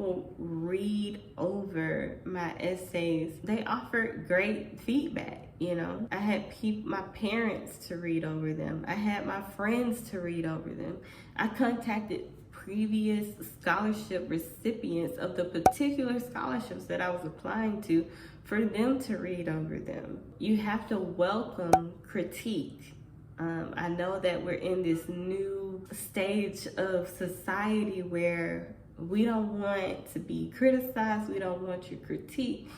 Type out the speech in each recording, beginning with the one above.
people read over my essays. They offered great feedback, you know. I had my parents to read over them. I had my friends to read over them. I contacted previous scholarship recipients of the particular scholarships that I was applying to for them to read over them. You have to welcome critique. I know that we're in this new stage of society where we don't want to be criticized, we don't want your critique.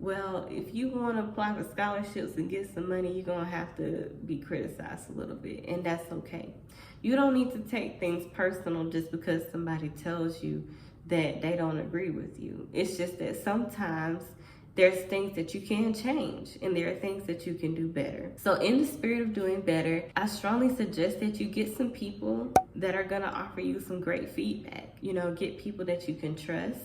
Well, if you want to apply for scholarships and get some money, you're going to have to be criticized a little bit, and that's okay. You don't need to take things personal just because somebody tells you that they don't agree with you. It's just that sometimes there's things that you can change and there are things that you can do better. So in the spirit of doing better, I strongly suggest that you get some people that are going to offer you some great feedback. You know, get people that you can trust.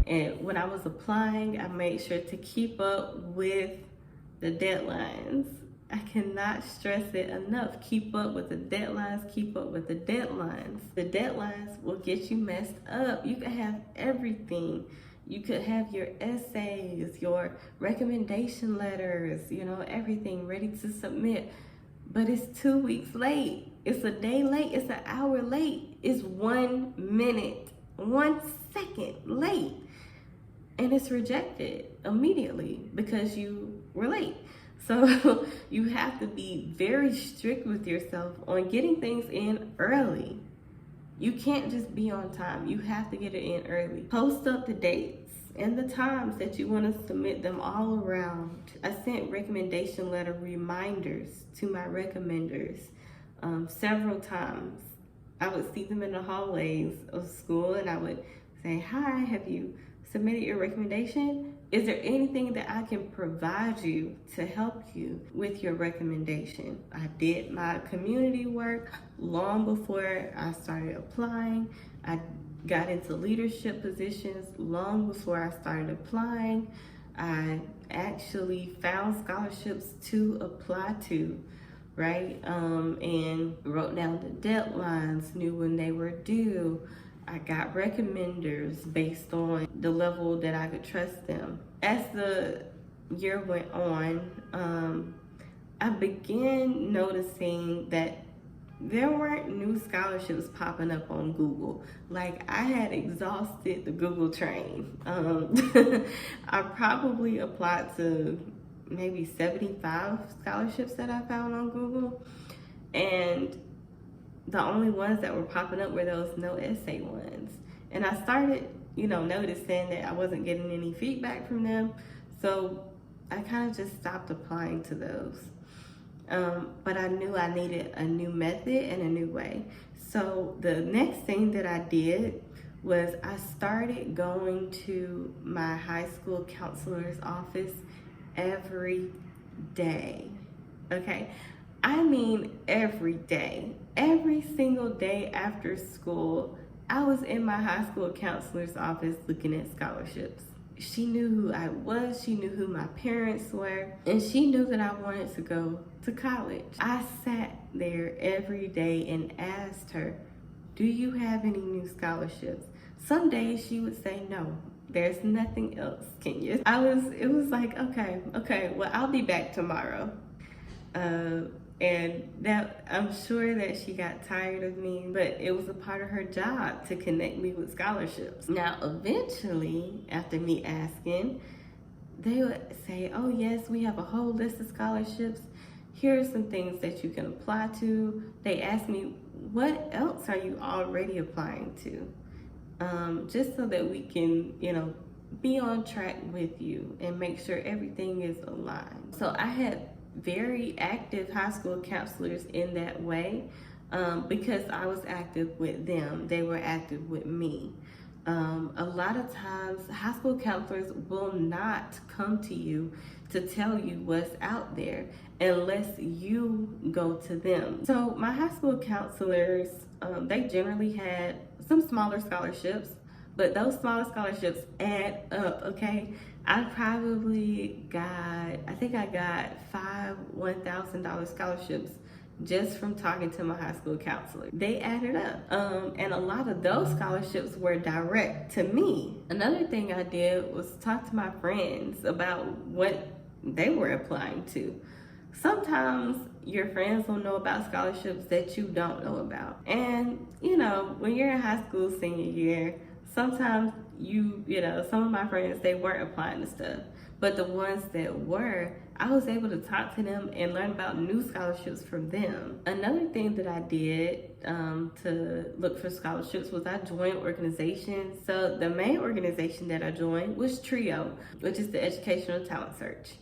And when I was applying, I made sure to keep up with the deadlines. I cannot stress it enough. Keep up with the deadlines, keep up with the deadlines. The deadlines will get you messed up. You could have everything. You could have your essays, your recommendation letters, you know, everything ready to submit. But it's 2 weeks late. It's a day late, it's an hour late. It's 1 minute, 1 second late. And it's rejected immediately because you were late. So you have to be very strict with yourself on getting things in early. You can't just be on time. You have to get it in early. Post up the dates and the times that you want to submit them all around. I sent recommendation letter reminders to my recommenders several times. I would see them in the hallways of school and I would say, "Hi, have you submitted your recommendation? Is there anything that I can provide you to help you with your recommendation?" I did my community work long before I started applying. I got into leadership positions long before I started applying. I actually found scholarships to apply to, right? And wrote down the deadlines, knew when they were due. I got recommenders based on the level that I could trust them. As the year went on, I began noticing that there weren't new scholarships popping up on Google. Like, I had exhausted the Google train. I probably applied to maybe 75 scholarships that I found on Google. And the only ones that were popping up were those no essay ones. And I started, noticing that I wasn't getting any feedback from them. So I kind of just stopped applying to those. But I knew I needed a new method and a new way. So the next thing that I did was I started going to my high school counselor's office every day, okay? I mean every day. Every single day after school, I was in my high school counselor's office looking at scholarships. She knew who I was, she knew who my parents were, and she knew that I wanted to go to college. I sat there every day and asked her, "Do you have any new scholarships?" Some days she would say, "No, there's nothing else, Kenya." It was like, okay, well, I'll be back tomorrow. And that, I'm sure that she got tired of me, but it was a part of her job to connect me with scholarships. Now, eventually, after me asking, they would say, "Oh yes, we have a whole list of scholarships. Here are some things that you can apply to." They asked me, "What else are you already applying to?" Just so that we can, be on track with you and make sure everything is aligned. So I had very active high school counselors in that way, because I was active with them. They were active with me. A lot of times high school counselors will not come to you to tell you what's out there unless you go to them. So my high school counselors, they generally had some smaller scholarships, but those smaller scholarships add up, okay? I probably got, I think I got 5 $1,000 scholarships just from talking to my high school counselor. They added up. And a lot of those scholarships were direct to me. Another thing I did was talk to my friends about what they were applying to. Sometimes your friends will know about scholarships that you don't know about. And, when you're in high school senior year, sometimes some of my friends, they weren't applying to stuff. But the ones that were, I was able to talk to them and learn about new scholarships from them. Another thing that I did to look for scholarships was I joined organizations. So the main organization that I joined was TRIO, which is the Educational Talent Search.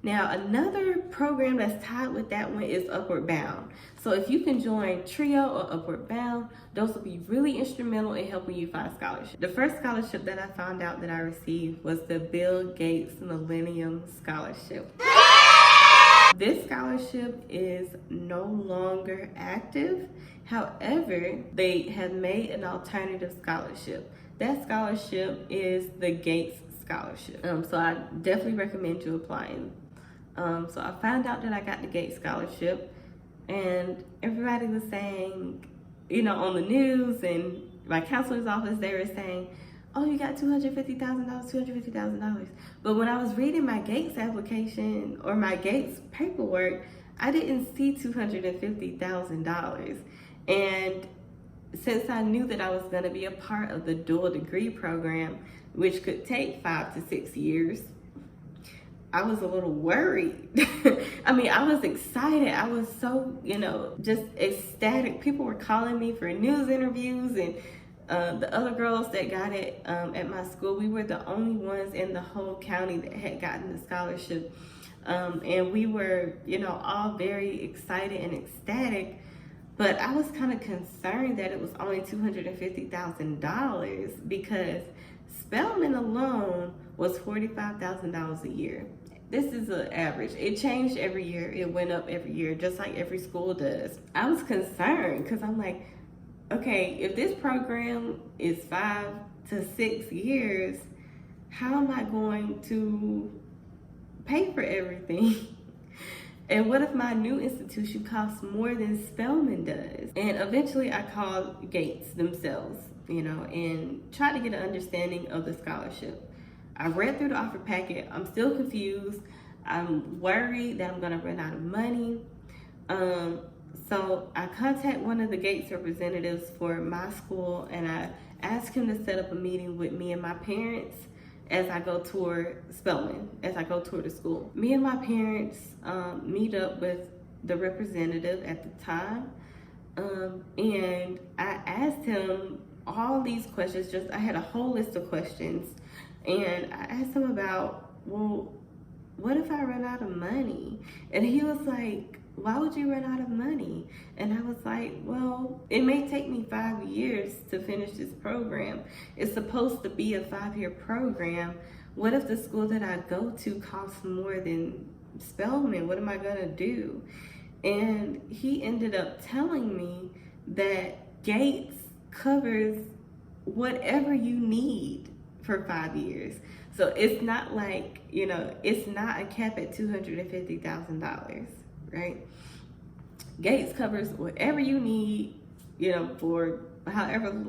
Now, another program that's tied with that one is Upward Bound. So if you can join TRIO or Upward Bound, those will be really instrumental in helping you find scholarships. The first scholarship that I found out that I received was the Bill Gates Millennium Scholarship. This scholarship is no longer active. However, they have made an alternative scholarship. That scholarship is the Gates Scholarship. So I definitely recommend you applying. So I found out that I got the Gates Scholarship, and everybody was saying, on the news and my counselor's office, they were saying, oh, you got $250,000, $250,000. But when I was reading my Gates application or my Gates paperwork, I didn't see $250,000. And since I knew that I was going to be a part of the dual degree program, which could take 5 to 6 years, I was a little worried. I mean, I was excited. I was so, just ecstatic. People were calling me for news interviews, and the other girls that got it at my school, we were the only ones in the whole county that had gotten the scholarship. And we were, all very excited and ecstatic. But I was kind of concerned that it was only $250,000 because Spelman alone was $45,000 a year. This is an average. It changed every year. It went up every year, just like every school does. I was concerned because I'm like, okay, if this program is 5 to 6 years, how am I going to pay for everything? And what if my new institution costs more than Spelman does? And eventually I called Gates themselves, and tried to get an understanding of the scholarship. I read through the offer packet. I'm still confused. I'm worried that I'm gonna run out of money. So I contact one of the Gates representatives for my school, and I asked him to set up a meeting with me and my parents as I go tour Spelman, as I go tour the school. Me and my parents meet up with the representative at the time, and I asked him all these questions. I had a whole list of questions, and I asked him about, well, what if I run out of money? And he was like, why would you run out of money? And I was like, well, it may take me 5 years to finish this program. It's supposed to be a 5-year program. What if the school that I go to costs more than Spelman? What am I gonna do? And he ended up telling me that Gates covers whatever you need for 5 years. So it's not like, it's not a cap at $250,000, right? Gates covers whatever you need, for however,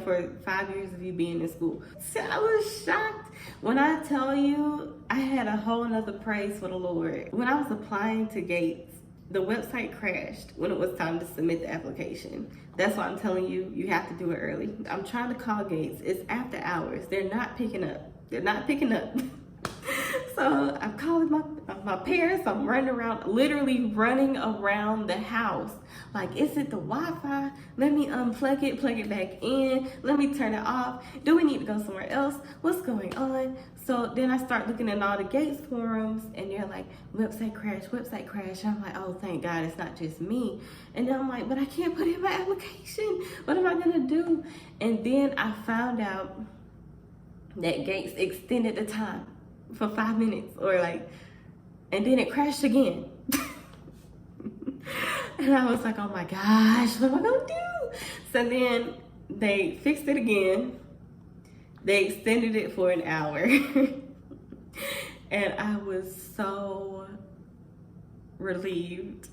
for 5 years of you being in school. So I was shocked. When I tell you, I had a whole nother praise for the Lord. When I was applying to Gates, the website crashed when it was time to submit the application. That's why I'm telling you, you have to do it early. I'm trying to call Gates. It's after hours. They're not picking up. So I'm calling my parents. I'm literally running around the house. Like, is it the Wi-Fi? Let me unplug it, plug it back in. Let me turn it off. Do we need to go somewhere else? What's going on? So then I start looking at all the Gates forums, and they're like, website crash, website crash. And I'm like, oh, thank God it's not just me. And then I'm like, but I can't put in my application. What am I gonna do? And then I found out that Gates extended the time for 5 minutes, and then it crashed again. And I was like, oh my gosh, what am I gonna do? So then they fixed it again. They extended it for an hour. And I was so relieved.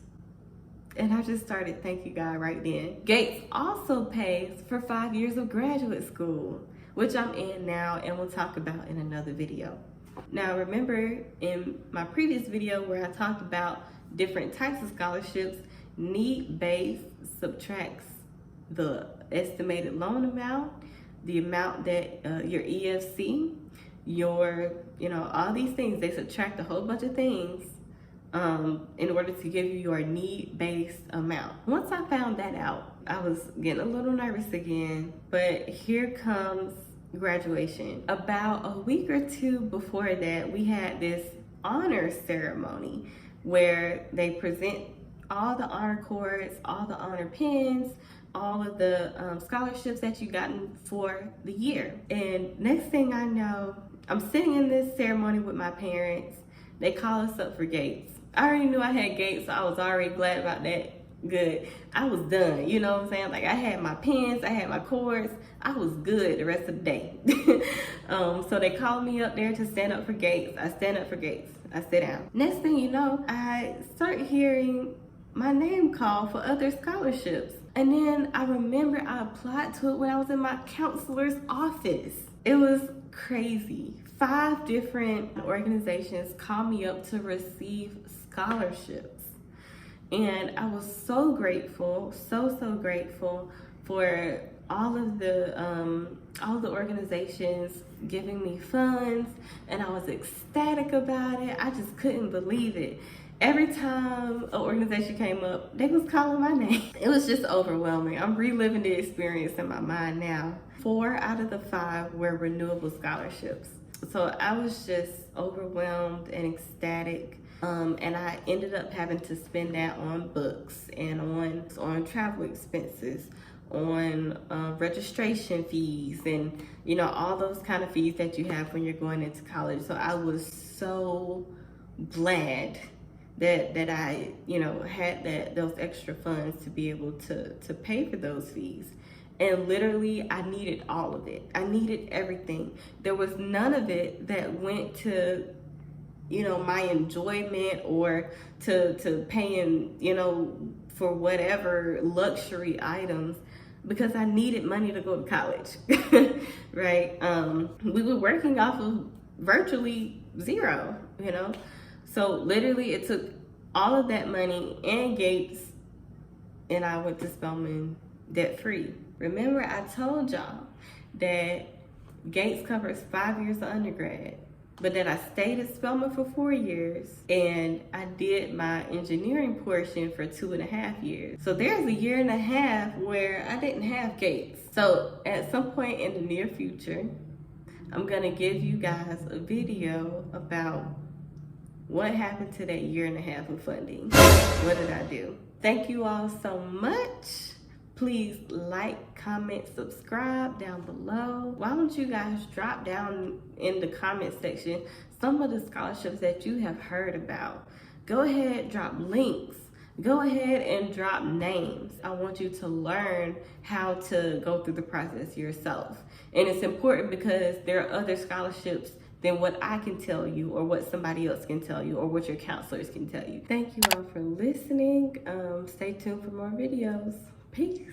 And I just started thanking God right then. Gates also pays for 5 years of graduate school, which I'm in now and we'll talk about in another video. Now remember in my previous video where I talked about different types of scholarships, need-based subtracts the estimated loan amount, the amount that your EFC, your, all these things, they subtract a whole bunch of things in order to give you your need-based amount. Once I found that out, I was getting a little nervous again, but here comes graduation. About a week or two before that, we had this honor ceremony where they present all the honor cords, all the honor pins, all of the scholarships that you gotten for the year. And next thing I know, I'm sitting in this ceremony with my parents. They call us up for Gates. I already knew I had Gates, so I was already glad about that. Good. I was done, you know what I'm saying? Like I had my pins, I had my cords, I was good the rest of the day. So they called me up there to stand up for Gates. I stand up for Gates. I sit down. Next thing you know, I start hearing my name called for other scholarships. And then I remember I applied to it when I was in my counselor's office. It was crazy. 5 different organizations called me up to receive scholarships. And I was so grateful, so grateful for all of the organizations giving me funds, and I was ecstatic about it. I just couldn't believe it. Every time an organization came up, they was calling my name. It was just overwhelming. I'm reliving the experience in my mind now. 4 out of the 5 were renewable scholarships. So I was just overwhelmed and ecstatic. And I ended up having to spend that on books and on travel expenses, on registration fees, and all those kind of fees that you have when you're going into college. So I was so glad that I had those extra funds to be able to pay for those fees. And literally I needed all of it. I needed everything. There was none of it that went to my enjoyment or to paying for whatever luxury items, because I needed money to go to college. Right? We were working off of virtually zero, so literally it took all of that money and Gates, and I went to Spelman Debt-Free. Remember I told y'all that Gates covers 5 years of undergrad, but then I stayed at Spelman for 4 years and I did my engineering portion for 2.5 years. So there's a 1.5 years where I didn't have Gates. So at some point in the near future, I'm gonna give you guys a video about what happened to that 1.5 years of funding. What did I do? Thank you all so much. Please like, comment, subscribe down below. Why don't you guys drop down in the comment section some of the scholarships that you have heard about. Go ahead, drop links. Go ahead and drop names. I want you to learn how to go through the process yourself. And it's important because there are other scholarships than what I can tell you or what somebody else can tell you or what your counselors can tell you. Thank you all for listening. Stay tuned for more videos. Peace.